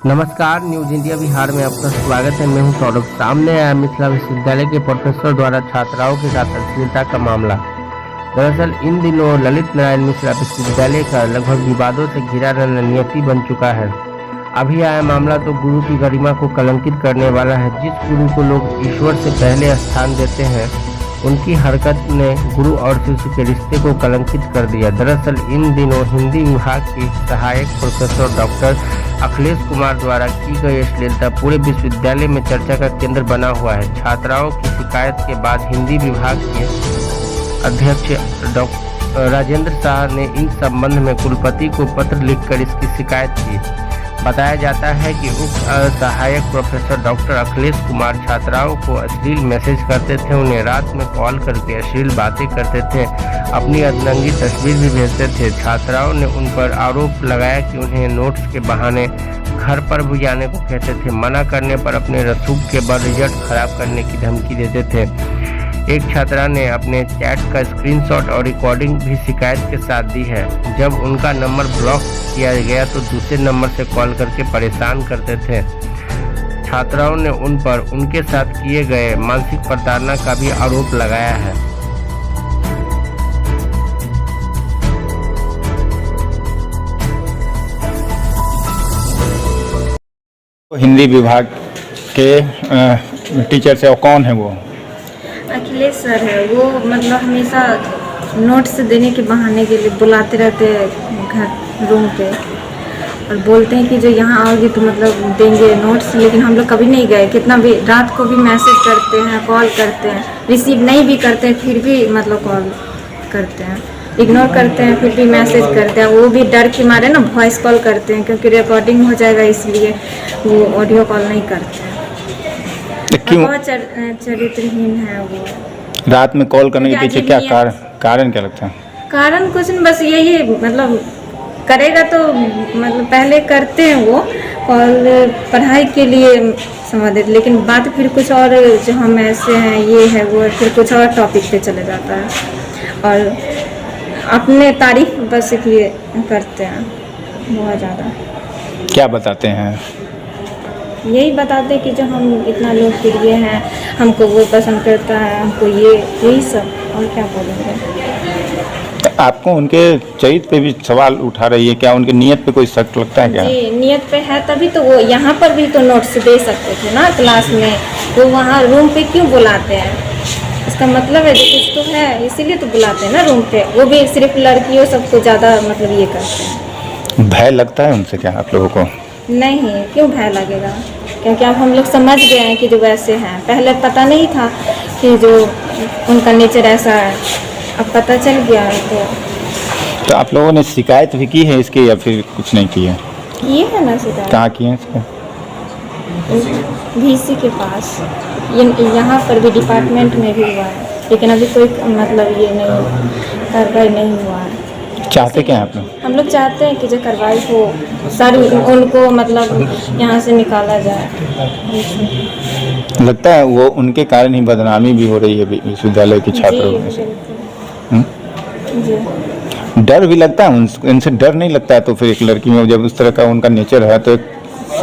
नमस्कार, news India Bihar में आपका स्वागत है। मैं हूं सौरभ। सामने आया मिथिला विश्वविद्यालय के प्रोफेसर द्वारा छात्राओं के साथ अश्लीलता का मामला। दरअसल इन दिनों ललित नारायण मिश्रा विश्वविद्यालय का लगभग विवादों से घिरा रणनीति बन चुका है। अभी आया मामला तो गुरु की गरिमा को कलंकित करने वाला है। जिस गुरु को लोग ईश्वर से पहले स्थान देते हैं, उनकी हरकत ने गुरु और शिष्य के रिश्ते को कलंकित कर दिया। दरअसल इन दिनों हिंदी विभाग की सहायक प्रोफेसर डॉक्टर अखिलेश कुमार द्वारा की गई अश्लीलता पूरे विश्वविद्यालय में चर्चा का केंद्र बना हुआ है। छात्राओं की शिकायत के बाद हिंदी विभाग के अध्यक्ष डॉक्टर राजेंद्र शाह ने इन संबंध में कुलपति को पत्र लिखकर इसकी शिकायत की। बताया जाता है कि उप सहायक प्रोफेसर डॉक्टर अखिलेश कुमार छात्राओं को अश्लील मैसेज करते थे, उन्हें रात में कॉल करके अश्लील बातें करते थे, अपनी अर्धनंगी तस्वीर भी भेजते थे। छात्राओं ने उन पर आरोप लगाया कि उन्हें नोट्स के बहाने घर पर भी जाने को कहते थे, मना करने पर अपने रसूख के बाद रिजल्ट खराब करने की धमकी देते थे। एक छात्रा ने अपने चैट का स्क्रीनशॉट और रिकॉर्डिंग भी शिकायत के साथ दी है। जब उनका नंबर ब्लॉक किया गया तो दूसरे नंबर से कॉल करके परेशान करते थे। छात्राओं ने उन पर उनके साथ किए गए मानसिक प्रताड़ना का भी आरोप लगाया है। हिंदी विभाग के टीचर से, और कौन है वो? अखिलेश सर है। वो मतलब हमेशा नोट्स देने के बहाने के लिए बुलाते रहते हैं घर रूम पे, और बोलते हैं कि जो यहाँ आओगे तो मतलब देंगे नोट्स, लेकिन हम लोग कभी नहीं गए। कितना भी रात को भी मैसेज करते हैं, कॉल करते हैं, रिसीव नहीं भी करते हैं फिर भी मतलब कॉल करते हैं, इग्नोर करते हैं फिर भी मैसेज करते हैं। वो भी डर के मारे ना वॉइस कॉल करते हैं, क्योंकि रिकॉर्डिंग हो जाएगा इसलिए वो ऑडियो कॉल नहीं करते हैं। बहुत चरित्रहीन है वो। रात में कॉल करने के पीछे क्या कारण क्या लगता है? कारण कुछ नहीं, बस यही मतलब करेगा तो मतलब पहले करते हैं वो कॉल पढ़ाई के लिए संबंधित, लेकिन बात फिर कुछ और, जो हम ऐसे हैं ये है वो है, फिर कुछ और टॉपिक पे चले जाता है और अपने तारीफ बस ये करते हैं बहुत ज़्यादा। क्या बताते हैं? यही बताते हैं कि जो हम इतना लोकप्रिय हैं, हमको वो पसंद करता है, हमको ये यही सब, और क्या बोलेंगे। तो आपको उनके चरित्र पे भी सवाल उठा रही है, क्या उनके नियत पे कोई शक लगता है क्या? जी, नियत पे है, तभी तो वो यहाँ पर भी तो नोट्स दे सकते थे ना क्लास में। वो वहाँ रूम पे क्यों बुलाते हैं? इसका मतलब है जो कुछ तो है, इसीलिए तो बुलाते हैं ना रूम पे। वो भी सिर्फ लड़कियों सबको ज़्यादा मतलब ये करते हैं। भय लगता है उनसे क्या आप लोगों को? नहीं, क्यों भय लगेगा, क्योंकि अब हम लोग समझ गए हैं कि जो वैसे हैं। पहले पता नहीं था कि जो उनका नेचर ऐसा है, अब पता चल गया है। तो आप लोगों ने शिकायत भी की है इसकी या फिर कुछ नहीं की है? ये है ना शिकायत। कहाँ की है इसको? VC के पास, यहाँ पर भी डिपार्टमेंट में भी हुआ है, लेकिन अभी कोई मतलब ये नहीं कार्रवाई नहीं हुआ है। चाहते क्या आप लोग? हम लोग चाहते हैं कि जो कार्रवाई हो, सर उनको मतलब यहाँ से निकाला जाए। लगता है वो उनके कारण ही बदनामी भी हो रही है विश्वविद्यालय के छात्रों में से। जी। डर भी लगता है इनसे? डर नहीं लगता है तो फिर एक लड़की में जब उस तरह का उनका नेचर है तो एक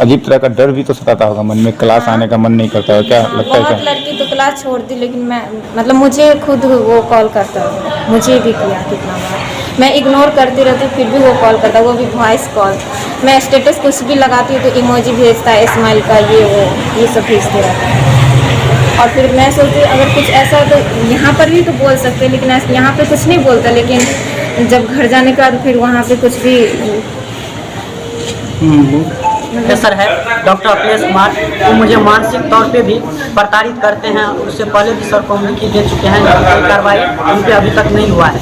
अजीब तरह का डर भी तो सताता होगा मन में, क्लास आने का मन नहीं करता है, क्या लगता है? बहुत लड़की तो क्लास छोड़ दी, लेकिन मैं मतलब मुझे खुद वो कॉल करता है, मुझे भी किया कितना बार। मैं इग्नोर करती रहती हूँ फिर भी वो कॉल करता है, वो भी वॉइस कॉल। मैं स्टेटस कुछ भी लगाती हूँ तो इमोजी भेजता है, स्माइल का ये सब भेजते रहता है। और फिर मैं सोचती हूँ अगर कुछ ऐसा तो यहाँ पर भी तो बोल सकते हैं, लेकिन यहाँ पे कुछ नहीं बोलता, लेकिन जब घर जाने के बाद फिर वहाँ पे कुछ भी प्रोफेसर है डॉक्टर अखिलेश कुमार, वो मुझे मानसिक तौर पे भी प्रताड़ित करते हैं। उससे पहले भी सर को हम लिखित दे चुके हैं, कोई कार्रवाई उन पर अभी तक नहीं हुआ है,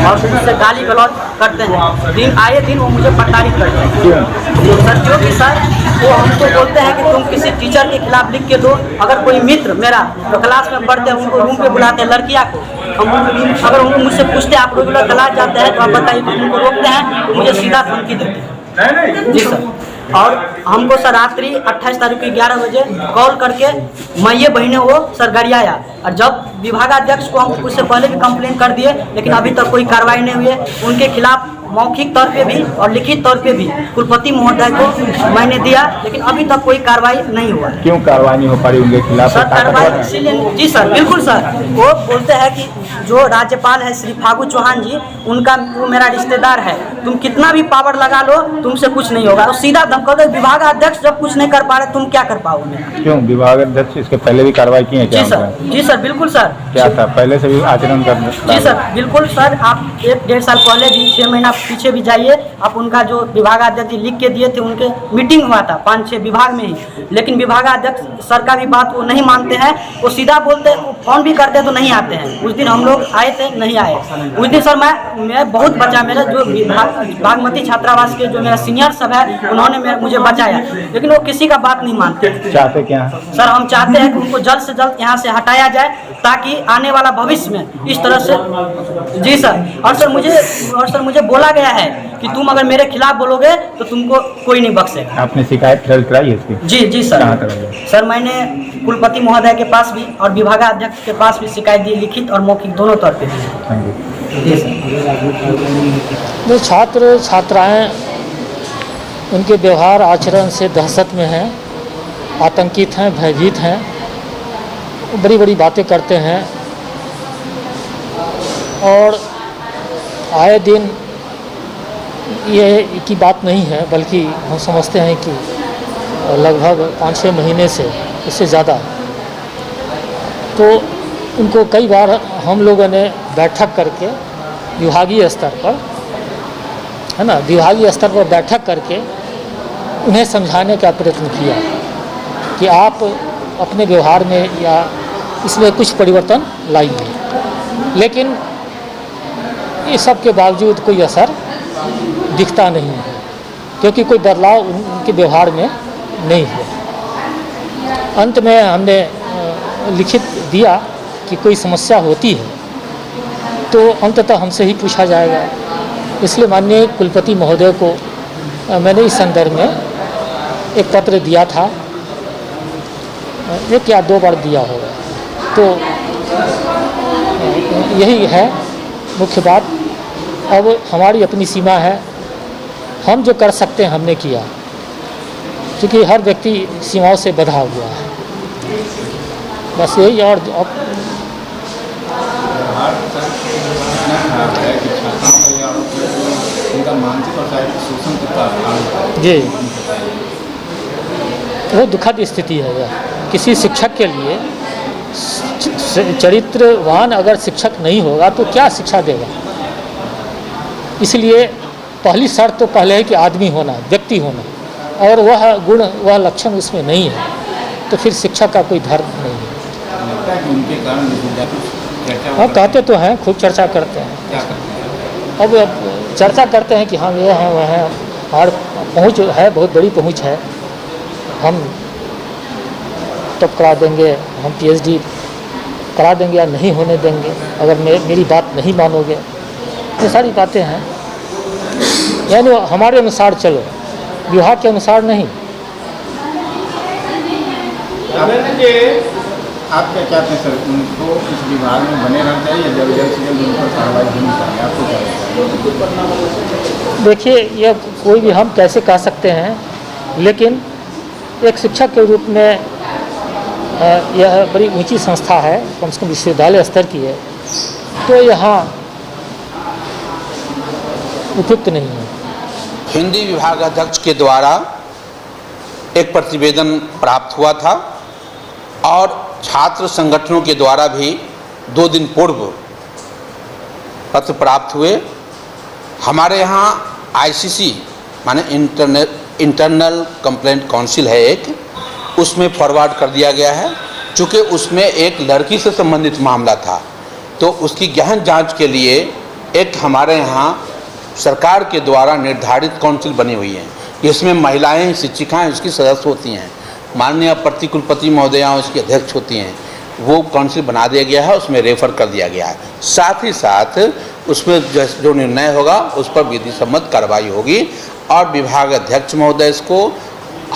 और फिर उससे गाली गलौज करते हैं। दिन आए दिन वो मुझे प्रताड़ित करते हैं। सर जो कि सर वो हमको बोलते हैं कि तुम किसी टीचर के खिलाफ लिख के दो। अगर कोई मित्र मेरा जो क्लास में पढ़ते हैं उनको रूम पे बुलाते हैं, लड़कियाँ को, हम अगर उनको मुझसे पूछते हैं आप रेगुलर क्लास जाते हैं तो आप बताइए, तो उनको रोकते हैं, मुझे सीधा धमकी देते हैं। जी सर। और हमको सर रात्रि 28 तारीख की 11 बजे कॉल करके मैं ये बहने वो सर गरियाया, और जब विभागाध्यक्ष को हम उससे पहले भी कंप्लेन कर दिए, लेकिन अभी तक कोई कार्रवाई नहीं हुई है। उनके खिलाफ मौखिक तौर पे भी और लिखित तौर पे भी कुलपति महोदय को मैंने दिया, लेकिन अभी तक कोई कार्रवाई नहीं हुआ। क्यों कार्रवाई नहीं हो पा रही उनके खिलाफ? सर कार्रवाई इसीलिए, जी सर बिल्कुल सर, वो बोलते हैं कि जो राज्यपाल है श्री फागू चौहान जी, उनका वो मेरा रिश्तेदार है, तुम कितना भी पावर लगा लो तुमसे कुछ नहीं होगा। और सीधा धमका दो, विभाग अध्यक्ष जब कुछ नहीं कर पा रहे तुम क्या कर पाओगे? क्यों विभाग अध्यक्ष इसके पहले भी कार्रवाई की है क्या? जी सर बिल्कुल सर। क्या था पहले से भी आचरण कर? जी सर बिल्कुल सर, आप 1-1.5 साल पहले भी 6 महीना पीछे भी जाइए, आप उनका जो विभागाध्यक्ष लिख के दिए थे, उनके मीटिंग हुआ था 5-6 विभाग में ही, लेकिन विभागाध्यक्ष सर का भी बात वो नहीं मानते हैं। वो सीधा बोलते हैं, फोन भी करते तो नहीं आते हैं। उस दिन हम लोग आए थे, नहीं आए। उस दिन सर मैं बहुत बचा, मेरा जो बागमती छात्रावास के जो मेरा सीनियर सब है उन्होंने मुझे बचाया, लेकिन वो किसी का बात नहीं मानते। चाहते क्या है सर? हम चाहते हैं कि उनको जल्द से जल्द यहाँ से हटाया जाए, ताकि आने वाला भविष्य में इस तरह से। जी सर, और सर मुझे बोला गया है कि तुम अगर मेरे खिलाफ बोलोगे तो तुमको कोई नहीं बख्शेगा। आपने शिकायत दर्ज कराई है इसकी? जी सर। कहाँ कराई? सर मैंने कुलपति महोदय के पास भी और विभागाध्यक्ष के पास भी शिकायत दी, लिखित और मौखिक दोनों तौर पे। जी सर। जो छात्र छात्राएं उनके व्यवहार आचरण से दहशत में हैं, आतंकित हैं, भयभीत हैं, बड़ी बड़ी बातें करते हैं और आए दिन ये की बात नहीं है, बल्कि हम समझते हैं कि लगभग 5-6 महीने से इससे ज़्यादा। तो उनको कई बार हम लोगों ने बैठक करके विभागीय स्तर पर, है ना, विभागीय स्तर पर बैठक करके उन्हें समझाने का प्रयत्न किया कि आप अपने व्यवहार में या इसमें कुछ परिवर्तन लाइए, लेकिन इस सब के बावजूद कोई असर दिखता नहीं है, क्योंकि कोई बदलाव उनके व्यवहार में नहीं है। अंत में हमने लिखित दिया कि कोई समस्या होती है तो अंततः हमसे ही पूछा जाएगा। इसलिए माननीय कुलपति महोदय को मैंने इस संदर्भ में एक पत्र दिया था, 1 या 2 बार दिया होगा। तो यही है मुख्य बात। अब हमारी अपनी सीमा है, हम जो कर सकते हैं हमने किया, क्योंकि हर व्यक्ति सीमाओं से बंधा हुआ है, बस यही। और अब जी वो दुखद स्थिति है यह। किसी शिक्षक के लिए चरित्रवान अगर शिक्षक नहीं होगा तो क्या शिक्षा देगा? इसलिए पहली शर्त तो पहले है कि आदमी होना, व्यक्ति होना, और वह गुण, वह लक्षण उसमें नहीं है तो फिर शिक्षक का कोई धर्म नहीं है। हाँ कहते तो हैं, खूब चर्चा करते हैं। अब चर्चा करते हैं कि हम ये हैं वह हैं, और पहुँच है, बहुत बड़ी पहुँच है, हम तब करा देंगे, हम PhD करा देंगे या नहीं होने देंगे अगर मेरी बात नहीं मानोगे, ये सारी बातें हैं। यानी हमारे अनुसार चलो, विभाग के अनुसार नहीं। आप क्या चाहते हैं सर, उनको इस विभाग में बने रहना चाहिए या जल्द से जल्द उन पर कार्रवाई होनी चाहिए? आपको क्या लगता है? देखिए, यह कोई भी हम कैसे कह सकते हैं, लेकिन एक शिक्षक के रूप में यह बड़ी ऊंची संस्था है, कम से कम विश्वविद्यालय स्तर की है, तो यहाँ उपयुक्त नहीं है। हिंदी विभागाध्यक्ष के द्वारा एक प्रतिवेदन प्राप्त हुआ था और छात्र संगठनों के द्वारा भी 2 दिन पूर्व पत्र प्राप्त हुए। हमारे यहाँ ICC माने इंटरनल कंप्लेंट काउंसिल है एक, उसमें फॉरवर्ड कर दिया गया है। चूँकि उसमें एक लड़की से संबंधित मामला था तो उसकी गहन जांच के लिए एक हमारे यहाँ सरकार के द्वारा निर्धारित काउंसिल बनी हुई है, इसमें महिलाएं शिक्षिकाएं उसकी सदस्य होती हैं, माननीय प्रतिकुलपति महोदया उसकी अध्यक्ष होती हैं। वो काउंसिल बना दिया गया है, उसमें रेफर कर दिया गया है। साथ ही साथ उसमें जो निर्णय होगा उस पर विधि सम्मत कार्रवाई होगी। और विभाग अध्यक्ष महोदय को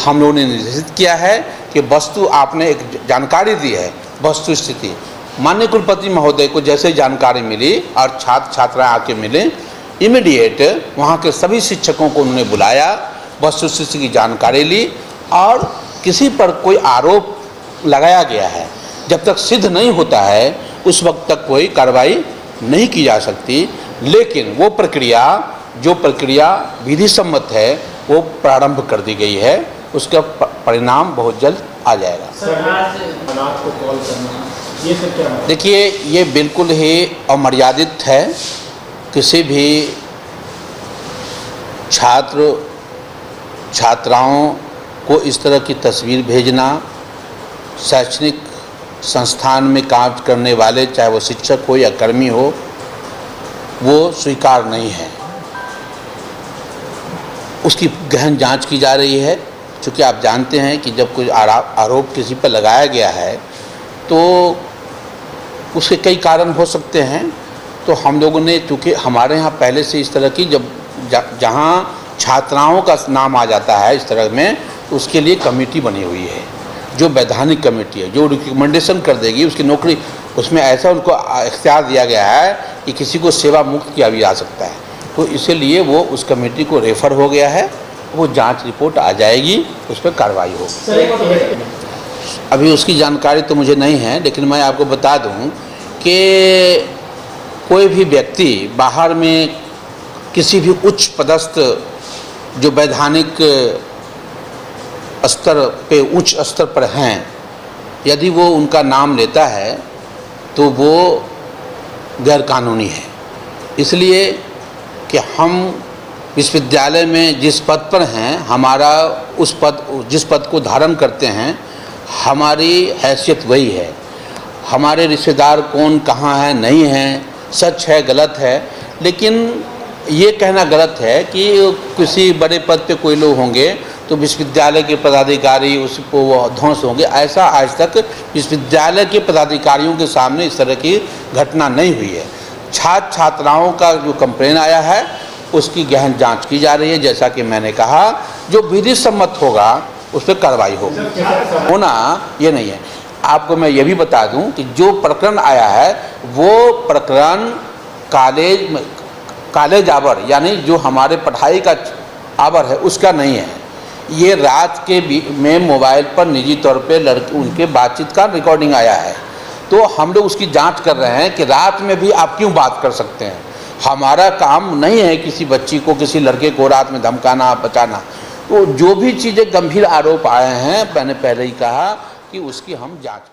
हम लोगों ने निर्देशित किया है कि वस्तु आपने एक जानकारी दी है, वस्तु स्थिति माननीय कुलपति महोदय को जैसे जानकारी मिली और छात्र छात्राएं आके मिले, इमीडिएट वहाँ के सभी शिक्षकों को उन्होंने बुलाया, वस्तुस्थिति की जानकारी ली और किसी पर कोई आरोप लगाया गया है जब तक सिद्ध नहीं होता है उस वक्त तक कोई कार्रवाई नहीं की जा सकती। लेकिन वो प्रक्रिया जो प्रक्रिया विधि सम्मत है वो प्रारंभ कर दी गई है, उसका परिणाम बहुत जल्द आ जाएगा। देखिए, ये बिल्कुल ही अमर्यादित है। किसी भी छात्र छात्राओं को इस तरह की तस्वीर भेजना, शैक्षणिक संस्थान में काम करने वाले चाहे वो शिक्षक हो या कर्मी हो, वो स्वीकार नहीं है। उसकी गहन जांच की जा रही है। चूँकि आप जानते हैं कि जब कोई आरोप किसी पर लगाया गया है तो उसके कई कारण हो सकते हैं। तो हम लोगों ने, चूँकि हमारे यहाँ पहले से इस तरह की जहाँ छात्राओं का नाम आ जाता है इस तरह में, उसके लिए कमेटी बनी हुई है जो वैधानिक कमेटी है, जो रिकमेंडेशन कर देगी उसकी नौकरी। उसमें ऐसा उनको इख्तियार दिया गया है कि किसी को सेवा मुक्त किया भी जा सकता है। तो इसीलिए वो उस कमेटी को रेफर हो गया है, वो जांच रिपोर्ट आ जाएगी, उस पर कार्रवाई होगी। अभी उसकी जानकारी तो मुझे नहीं है, लेकिन मैं आपको बता दूं कि कोई भी व्यक्ति बाहर में किसी भी उच्च पदस्थ जो वैधानिक स्तर पे उच्च स्तर पर हैं, यदि वो उनका नाम लेता है तो वो गैरकानूनी है। इसलिए कि हम विश्वविद्यालय में जिस पद पर हैं, हमारा जिस पद को धारण करते हैं, हमारी हैसियत वही है। हमारे रिश्तेदार कौन कहाँ है नहीं है, सच है गलत है, लेकिन ये कहना गलत है कि किसी बड़े पद पे कोई लोग होंगे तो विश्वविद्यालय के पदाधिकारी उसको वो ध्वंस होंगे। ऐसा आज तक विश्वविद्यालय के पदाधिकारियों के सामने इस तरह की घटना नहीं हुई है। छात्र छात्राओं का जो कंप्लेन आया है उसकी गहन जांच की जा रही है। जैसा कि मैंने कहा, जो विधि सम्मत होगा उस पर कार्रवाई होगी। होना ये नहीं है। आपको मैं ये भी बता दूं कि जो प्रकरण आया है वो प्रकरण कॉलेज आवर, यानी जो हमारे पढ़ाई का आवर है उसका नहीं है। ये रात के में मोबाइल पर निजी तौर पे उनके बातचीत का रिकॉर्डिंग आया है। तो हम लोग उसकी जांच कर रहे हैं कि रात में भी आप क्यों बात कर सकते हैं। हमारा काम नहीं है किसी बच्ची को, किसी लड़के को रात में धमकाना बचाना। तो जो भी चीज़ें गंभीर आरोप आए हैं, मैंने पहले ही कहा कि उसकी हम जांच